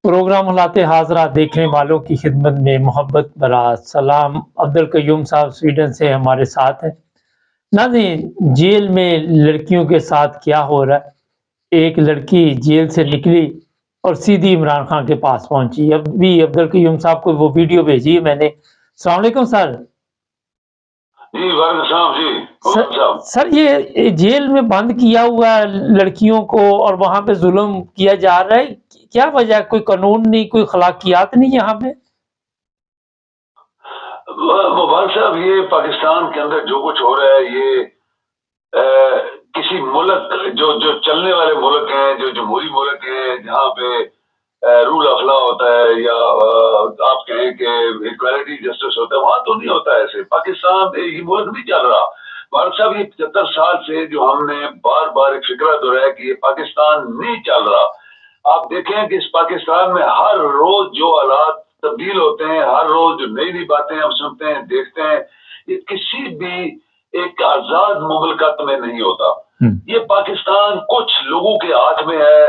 Programme حالات حاضرہ دیکھنے والوں کی خدمت میں محبت بھرا سلام۔ عبدالقیوم صاحب سویڈن سے ہمارے ساتھ ہیں۔ ناظرین، جیل میں لڑکیوں کے ساتھ کیا ہو رہا ہے؟ ایک لڑکی جیل سے نکلی اور سیدھی عمران خان کے پاس پہنچی۔ اب بھی عبدالقیوم صاحب کو وہ ویڈیو بھیجی ہے میں نے۔ السلام علیکم سر۔ جی وعلیکم السلام جی سر یہ جیل میں بند کیا ہوا ہے لڑکیوں کو اور وہاں پہ ظلم کیا جا رہا ہے، کیا وجہ ہے؟ کوئی قانون نہیں، کوئی اخلاقیات نہیں یہاں پہ؟ مبارک صاحب، یہ پاکستان کے اندر جو کچھ ہو رہا ہے یہ کسی ملک جو چلنے والے ملک ہیں، جو جمہوری ملک ہیں، جہاں پہ رول آف لا ہوتا ہے یا آپ کہیں کہ ایکوالٹی جسٹس ہوتا ہے، وہاں تو نہیں ہوتا ہے ایسے۔ پاکستان یہ ملک نہیں چل رہا مبارک صاحب۔ یہ 75 سال سے جو ہم نے بار بار ایک فکرہ دہرایا کہ یہ پاکستان نہیں چل رہا۔ آپ دیکھیں کہ اس پاکستان میں ہر روز جو حالات تبدیل ہوتے ہیں، ہر روز جو نئی نئی باتیں ہم سنتے ہیں، دیکھتے ہیں، یہ کسی بھی ایک آزاد مملکت میں نہیں ہوتا۔ یہ پاکستان کچھ لوگوں کے ہاتھ میں ہے،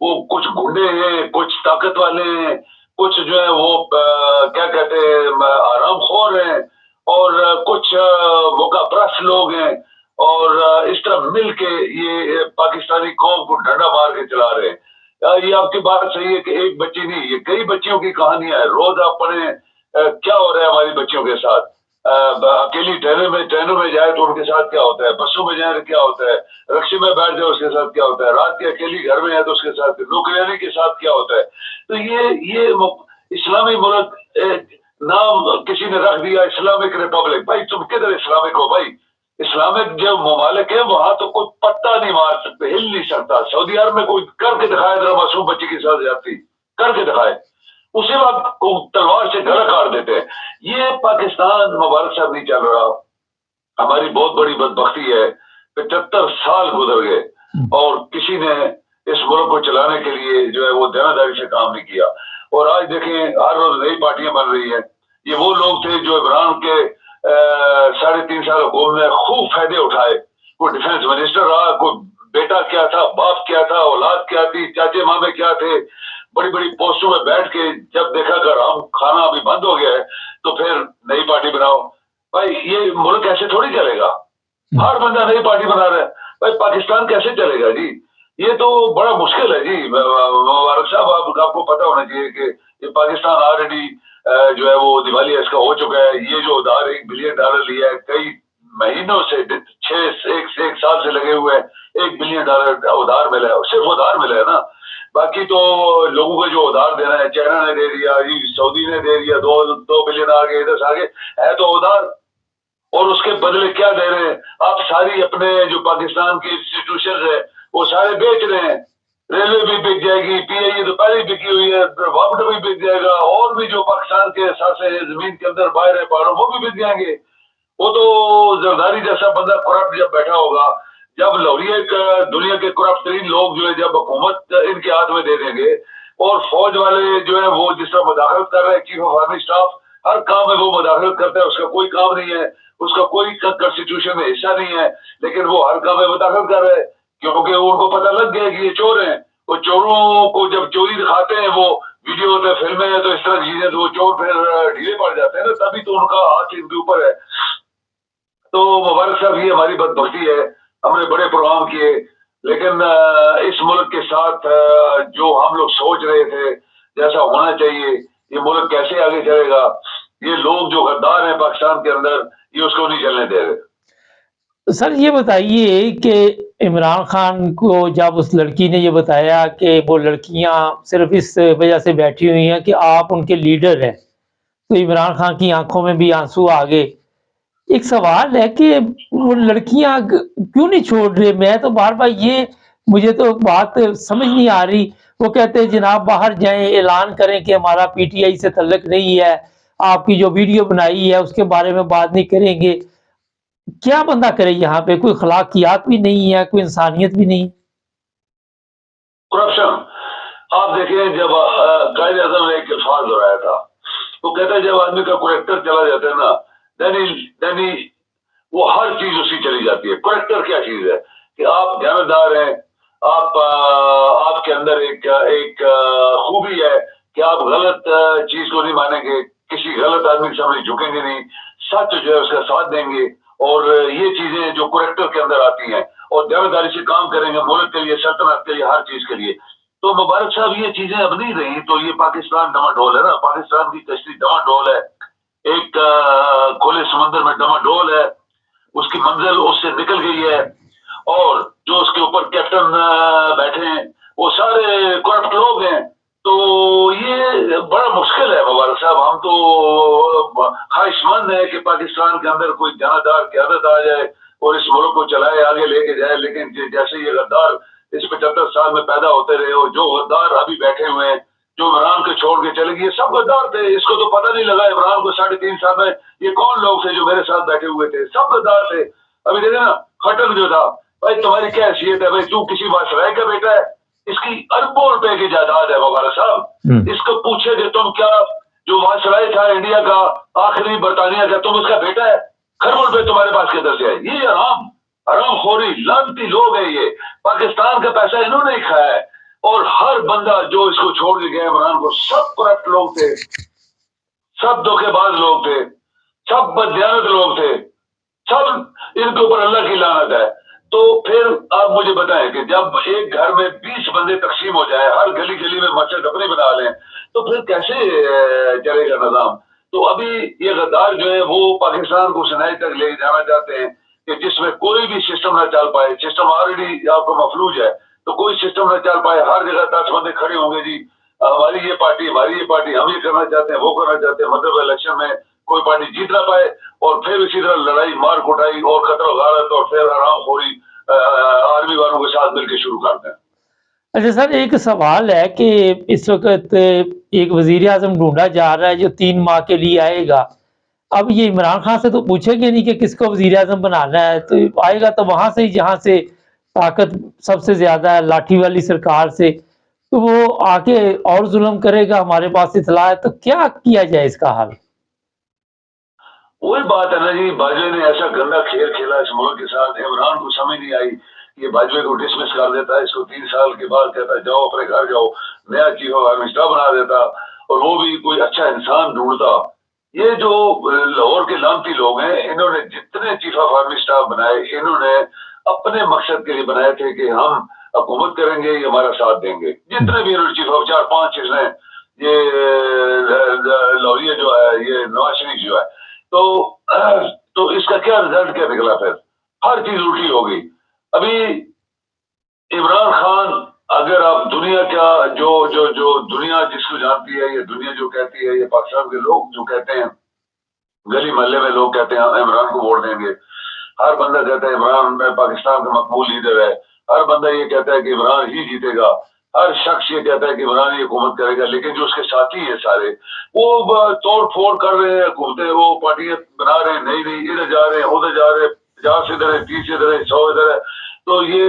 وہ کچھ گنڈے ہیں، کچھ طاقت والے ہیں، کچھ جو ہے وہ کیا کہتے ہیں آرام خور ہیں، اور کچھ موقع پرست لوگ ہیں، اور اس طرح مل کے یہ پاکستانی قوم کو ڈنڈا مار کے چلا رہے ہیں۔ یہ آپ کی بات صحیح ہے کہ ایک بچی نہیں، یہ کئی بچیوں کی کہانیاں ہیں۔ روز آپ پڑھیں کیا ہو رہا ہے ہماری بچیوں کے ساتھ۔ اکیلی ٹرینوں میں جائے تو ان کے ساتھ کیا ہوتا ہے، بسوں میں جائے تو کیا ہوتا ہے، رکشے میں بیٹھ جائے اس کے ساتھ کیا ہوتا ہے، رات کے اکیلی گھر میں ہے تو اس کے ساتھ، نوکریانی کے ساتھ کیا ہوتا ہے۔ تو یہ اسلامی ملک نام کسی نے رکھ دیا اسلامک ریپبلک۔ بھائی تم کدھر اسلامک ہو بھائی؟ اسلامک جو ممالک ہیں وہاں تو کوئی پتہ نہیں مار سکتے، ہل نہیں سکتا۔ سعودی عرب میں کوئی کر کے دکھائے ذرا معصوم بچی کے ساتھ جاتی، کر کے دکھائے، اسی وقت تلوار سے گلا کاٹ دیتے ہیں۔ یہ پاکستان مبارک صاحب نہیں چل رہا۔ ہماری بہت بڑی بدبختی ہے، 75 سال گزر گئے اور کسی نے اس ملک کو چلانے کے لیے جو ہے وہ دیانتداری سے کام نہیں کیا۔ اور آج دیکھیں ہر روز نئی پارٹیاں بن رہی ہیں۔ یہ وہ لوگ تھے جو عمران کے 3.5 سال حکومت میں خوب فائدے اٹھائے۔ کوئی ڈیفینس منسٹر رہا، کوئی بیٹا کیا تھا، باپ کیا تھا، اولاد کیا تھی، چاچے مامے کیا تھے، بڑی بڑی پوسٹوں میں بیٹھ کے جب دیکھا کہ ہم کھانا ابھی بند ہو گیا ہے تو پھر نئی پارٹی بناؤ۔ بھائی یہ ملک ایسے تھوڑی چلے گا، ہر بندہ نئی پارٹی بنا رہا ہے۔ بھائی پاکستان کیسے چلے گا جی؟ یہ تو بڑا مشکل ہے جی۔ مبارک صاحب آپ کو پتا ہونا چاہیے کہ یہ پاکستان آلریڈی جو ہے وہ دیوالیہ اس کا ہو چکا ہے۔ یہ جو ادھار $1 بلین لیا ہے، کئی مہینوں سے ایک سال سے لگے ہوئے ہیں، $1 بلین ادھار ملا ہے، صرف ادھار ملا ہے نا۔ باقی تو لوگوں کو جو ادھار دینا ہے، چائنا نے دے دیا، سعودی نے دے دیا، 2 بلین آگے ادھر سے آگے ہے تو ادھار، اور اس کے بدلے کیا دے رہے ہیں؟ آپ ساری اپنے جو پاکستان کی انسٹیٹیوشن ہے وہ سارے بیچ رہے ہیں۔ ریلوے بھی بک جائے گی، پی آئی اے تو پہلے بکی ہوئی ہے، وابڈ بھی بک جائے گا، اور بھی جو پاکستان کے اثاثے ہیں زمین کے اندر باہر ہے پہاڑوں وہ بھی بک جائیں گے۔ وہ تو زرداری جیسا بندہ کرپٹ جب بیٹھا ہوگا، جب لوریے دنیا کے کرپٹ ترین لوگ جو ہے جب حکومت ان کے ہاتھ میں دے دیں گے، اور فوج والے جو ہے وہ جس طرح مداخلت کر رہے ہیں، چیف آف آرمی اسٹاف ہر کام میں وہ مداخلت کرتا ہے، اس کا کوئی کام نہیں ہے، اس کا کوئی کنسٹیٹیوشن میں حصہ نہیں ہے، لیکن وہ ہر کام میں مداخلت کر رہے ہیں کیونکہ ان کو پتہ لگ گیا کہ یہ چور ہیں۔ وہ چوروں کو جب چوری دکھاتے ہیں، وہ ویڈیو ہوتے ہیں، فلمیں ہیں، تو اس طرح چیزیں، تو وہ چور پھر ڈھیلے پڑ جاتے ہیں نا، تبھی تو ان کا ہاتھ ان کے اوپر ہے۔ تو مبارک صاحب یہ ہماری بدبختی ہے، ہم نے بڑے پروگرام کیے لیکن اس ملک کے ساتھ جو ہم لوگ سوچ رہے تھے جیسا ہونا چاہیے، یہ ملک کیسے آگے چلے گا؟ یہ لوگ جو غدار ہیں پاکستان کے اندر، یہ اس کو نہیں چلنے دے رہے۔ سر یہ بتائیے کہ عمران خان کو جب اس لڑکی نے یہ بتایا کہ وہ لڑکیاں صرف اس وجہ سے بیٹھی ہوئی ہیں کہ آپ ان کے لیڈر ہیں، تو عمران خان کی آنکھوں میں بھی آنسو آ گئے۔ ایک سوال ہے کہ وہ لڑکیاں کیوں نہیں چھوڑ رہے؟ میں تو بار بار یہ مجھے تو بات سمجھ نہیں آ رہی۔ وہ کہتے ہیں جناب باہر جائیں، اعلان کریں کہ ہمارا پی ٹی آئی سے تعلق نہیں ہے، آپ کی جو ویڈیو بنائی ہے اس کے بارے میں بات نہیں کریں گے۔ کیا بندہ کرے؟ یہاں پہ کوئی اخلاقیات بھی نہیں ہے، کوئی انسانیت بھی نہیں۔ کرپشن آپ دیکھیں، جب قائد اعظم نے ایک الفاظ دہرایا تھا، وہ کہتا ہے جب آدمی کا کریکٹر چلا جاتا ہے نا، دینی وہ ہر چیز اسی چلی جاتی ہے۔ کریکٹر کیا چیز ہے کہ آپ دیانتدار ہیں، آپ کے اندر ایک خوبی ہے کہ آپ غلط چیز کو نہیں مانیں گے، کسی غلط آدمی کے سامنے جھکیں گے نہیں، سچ جو ہے اس کا ساتھ دیں گے، اور یہ چیزیں جو کریکٹر کے اندر آتی ہیں، اور دیانتداری سے کام کریں گے ملک کے لیے، سلطنت کے لیے، ہر چیز کے لیے. تو مبارک صاحب یہ چیزیں اب نہیں رہی، تو یہ پاکستان ڈما ڈول ہے نا، پاکستان کی کشتی ڈما ڈول ہے، ایک کھلے سمندر میں ڈما ڈول ہے، اس کی منزل اس سے نکل گئی ہے، اور جو اس کے اوپر کیپٹن بیٹھے ہیں وہ سارے کرپٹ لوگ ہیں. تو یہ بڑا مشکل ہے مبارک صاحب. ہم تو خواہش مند ہے کہ پاکستان کے اندر کوئی جانبدار قیادت آ جائے اور اس ملک کو چلائے، آگے لے کے جائے، لیکن جیسے یہ غدار اس 75 سال میں پیدا ہوتے رہے، اور جو غدار ابھی بیٹھے ہوئے ہیں، جو عمران کو چھوڑ کے چلے گئے، سب غدار تھے. اس کو تو پتہ نہیں لگا عمران کو 3.5 سال میں یہ کون لوگ تھے جو میرے ساتھ بیٹھے ہوئے تھے، سب غدار تھے. ابھی دیکھیں نا خٹک جو تھا، بھائی تمہاری کیا حیثیت ہے، بھائی تو کسی وائسرائے کا بیٹا ہے، اس کی اربوں روپے کی جائیداد ہے مبارک صاحب. اس کو پوچھے کہ تم کیا جو وائسرائے تھا انڈیا کا آخری برطانیہ کا، تم اس کا بیٹا ہے؟ خربوں روپے تمہارے پاس کدھر سے ہے؟ یہ حرام خوری لانتی لوگ ہیں. یہ پاکستان کا پیسہ انہوں نے ہی کھایا ہے، اور ہر بندہ جو اس کو چھوڑ کے گیا عمران کو، سب کرپٹ لوگ تھے، سب دھوکے باز لوگ تھے، سب بددیانت لوگ تھے، سب ان کے اوپر اللہ کی لعنت ہے. تو پھر آپ مجھے بتائیں کہ جب ایک گھر میں 20 بندے تقسیم ہو جائیں، ہر گلی گلی میں مسجد اپنی بنا لیں، تو پھر کیسے چلے گا نظام؟ تو ابھی یہ غدار جو ہے وہ پاکستان کو سنائی تک لے جانا چاہتے ہیں کہ جس میں کوئی بھی سسٹم نہ چل پائے. سسٹم آلریڈی آپ کو مفلوج ہے، تو کوئی سسٹم نہ چل پائے. ہر جگہ 10 بندے کھڑے ہوں گے، جی ہماری یہ پارٹی، ہماری یہ پارٹی، ہم یہ کرنا چاہتے ہیں، وہ کرنا چاہتے ہیں. مطلب الیکشن میں کوئی پارٹی جیت نہ پائے، اور پھر اسی طرح لڑائی مار کٹائی اور قتل و غارت، اور پھر حرام خوری آرمی والوں کے ساتھ مل کے شروع کرتے ہیں. اچھا سر، ایک سوال ہے کہ اس وقت ایک وزیر اعظم ڈھونڈا جا رہا ہے جو 3 ماہ کے لیے آئے گا. اب یہ عمران خان سے تو پوچھیں گے نہیں کہ کس کو وزیر اعظم بنانا ہے، تو آئے گا تو وہاں سے ہی جہاں سے طاقت سب سے زیادہ ہے، لاٹھی والی سرکار سے، تو وہ آ کے اور ظلم کرے گا. ہمارے پاس اطلاع ہے، تو کیا کیا جائے اس کا حل؟ وہی بات ہے نا جی، باجوے نے ایسا گندا کھیل کھیلا اس ملک کے ساتھ، عمران کو سمجھ نہیں آئی. یہ باجوے کو ڈسمس کر دیتا ہے، اس کو 3 سال کے بعد کہتا ہے جاؤ اپنے گھر جاؤ، نیا چیف آف آرمی اسٹاف بنا دیتا، اور وہ بھی کوئی اچھا انسان ڈھونڈتا. یہ جو لاہور کے لانتی لوگ ہیں، انہوں نے جتنے چیف آف آرمی اسٹاف بنائے، انہوں نے اپنے مقصد کے لیے بنائے تھے کہ ہم حکومت کریں گے، یہ ہمارا ساتھ دیں گے. جتنے بھی انہوں نے چیف آف 4-5 چیزیں، یہ لوہیا جو ہے، یہ نواز شریف جو ہے، تو اس کا کیا رزلٹ کیا نکلا؟ پھر ہر چیز الٹی ہو گئی. ابھی عمران خان، اگر آپ دنیا کا جو دنیا جس کو جانتی ہے، یہ دنیا جو کہتی ہے، یہ پاکستان کے لوگ جو کہتے ہیں، گلی محلے میں لوگ کہتے ہیں عمران کو ووٹ دیں گے، ہر بندہ کہتا ہے عمران میں پاکستان کا مقبول لیڈر ہے، ہر بندہ یہ کہتا ہے کہ عمران ہی جیتے گا، ہر شخص یہ کہتا ہے کہ عمران ہی حکومت کرے گا. لیکن جو اس کے ساتھی ہیں سارے، وہ توڑ پھوڑ کر رہے ہیں، گھومتے، وہ پارٹیاں بنا رہے ہیں، نہیں ادھر جا رہے ہیں، ادھر جا رہے ہیں، 50 ادھر ہے، 30 ادھر ہے، 100 ادھر ہے. تو یہ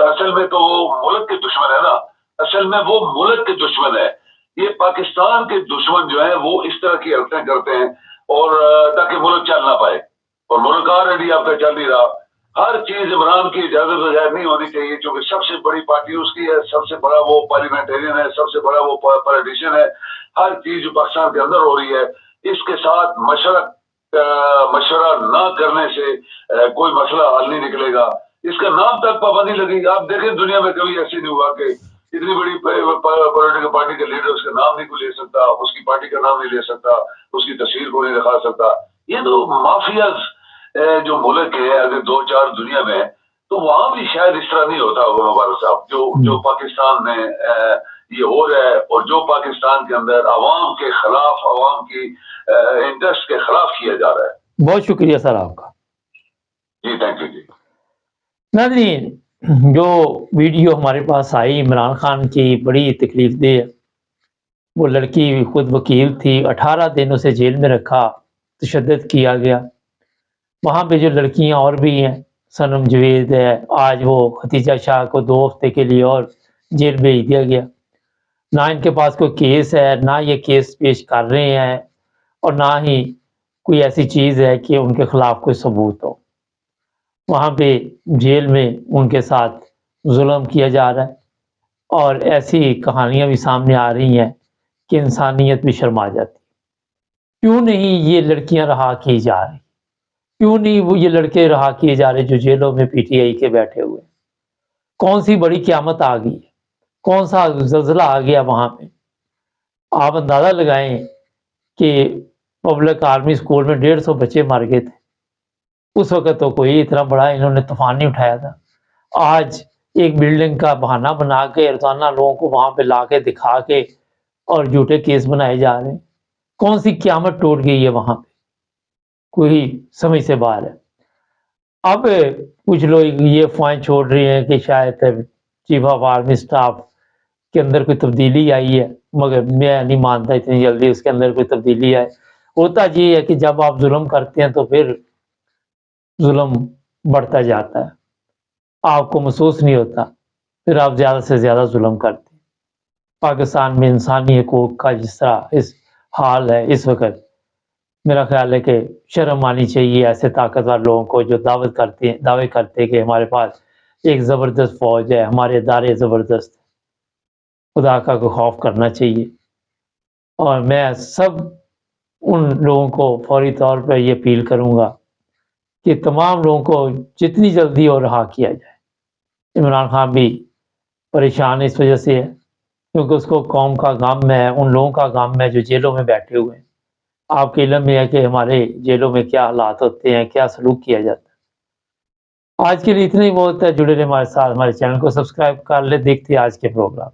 اصل میں تو وہ ملک کے دشمن ہے نا، اصل میں وہ ملک کے دشمن ہے. یہ پاکستان کے دشمن جو ہیں وہ اس طرح کی حرکتیں کرتے ہیں، اور تاکہ ملک چل نہ پائے، اور ملک آلریڈی آپ کا چل نہیں رہا. ہر چیز عمران کی اجازت بغیر نہیں ہونی چاہیے، کیونکہ سب سے بڑی پارٹی اس کی ہے، سب سے بڑا وہ پارلیمنٹرین ہے، سب سے بڑا وہ پولیٹیشین ہے. ہر چیز جو پاکستان کے اندر ہو رہی ہے، اس کے ساتھ مشورہ نہ کرنے سے کوئی مسئلہ حل نہیں نکلے گا. اس کا نام تک پابندی لگی. آپ دیکھیں دنیا میں کبھی ایسے نہیں ہوا کہ اتنی بڑی پولیٹیکل پارٹی کا لیڈر اس کا نام نہیں کو لے سکتا، اس کی پارٹی کا نام نہیں لے سکتا، اس کی تصویر کو نہیں دکھا سکتا. یہ تو مافیاز جو ملک ہے، اگر 2-4 دنیا میں، تو وہاں بھی شاید اس طرح نہیں ہوتا ہوگا مبارک صاحب، جو پاکستان میں یہ ہو رہا ہے، اور جو پاکستان کے اندر عوام کے خلاف، عوام کی انٹرسٹ کے خلاف کیا جا رہا ہے. بہت شکریہ سر آپ کا. جی تھینک یو جی. ناظرین، جو ویڈیو ہمارے پاس آئی عمران خان کی بڑی تکلیف دہ ہے. وہ لڑکی خود وکیل تھی، 18 دن اسے جیل میں رکھا، تشدد کیا گیا. وہاں پہ جو لڑکیاں اور بھی ہیں، صنم جوید ہے، آج وہ ختیجہ شاہ کو 2 ہفتے کے لیے اور جیل بھیج دیا گیا. نہ ان کے پاس کوئی کیس ہے، نہ یہ کیس پیش کر رہے ہیں، اور نہ ہی کوئی ایسی چیز ہے کہ ان کے خلاف کوئی ثبوت ہو. وہاں پہ جیل میں ان کے ساتھ ظلم کیا جا رہا ہے، اور ایسی کہانیاں بھی سامنے آ رہی ہیں کہ انسانیت بھی شرما جاتی. کیوں نہیں یہ لڑکیاں رہا کی جا رہی؟ کیوں نہیں وہ یہ لڑکے رہا کیے جا رہے جو جیلوں میں پی ٹی آئی کے بیٹھے ہوئے؟ کون سی بڑی قیامت آ گئی ہے؟ کون سا زلزلہ آ گیا وہاں پہ؟ آپ اندازہ لگائیں کہ پبلک آرمی اسکول میں 150 بچے مر گئے تھے. اس وقت تو کوئی اتنا بڑا انہوں نے طوفان نہیں اٹھایا تھا. آج ایک بلڈنگ کا بہانہ بنا کے روزانہ لوگوں کو وہاں پہ لا کے دکھا کے اور جھوٹے کیس بنائے جا رہے ہیں. کون سی قیامت ٹوٹ گئی ہے وہاں پہ؟ کوئی سمجھ سے باہر ہے. اب کچھ لوگ یہ افواہیں چھوڑ رہے ہیں کہ شاید چیف آف آرمی اسٹاف کے اندر کوئی تبدیلی آئی ہے، مگر میں نہیں مانتا اتنی جلدی اس کے اندر کوئی تبدیلی آئے. ہوتا یہ ہے کہ جب آپ ظلم کرتے ہیں تو پھر ظلم بڑھتا جاتا ہے، آپ کو محسوس نہیں ہوتا، پھر آپ زیادہ سے زیادہ ظلم کرتے ہیں. پاکستان میں انسانی حقوق کا جس طرح اس حال ہے اس وقت، میرا خیال ہے کہ شرم آنی چاہیے ایسے طاقتور لوگوں کو جو دعوے کرتے کہ ہمارے پاس ایک زبردست فوج ہے، ہمارے ادارے زبردست. خدا کا کوئی خوف کرنا چاہیے. اور میں سب ان لوگوں کو فوری طور پر یہ اپیل کروں گا کہ تمام لوگوں کو جتنی جلدی اور رہا کیا جائے. عمران خان بھی پریشان اس وجہ سے ہے کیونکہ اس کو قوم کا غم ہے، ان لوگوں کا غم ہے جو جیلوں میں بیٹھے ہوئے ہیں. آپ کے علم میں ہے کہ ہمارے جیلوں میں کیا حالات ہوتے ہیں، کیا سلوک کیا جاتا ہے. آج کے لیے اتنا ہی بہت ہے. جڑے رہے ہمارے ساتھ، ہمارے چینل کو سبسکرائب کر لے. دیکھتے ہیں آج کے پروگرام.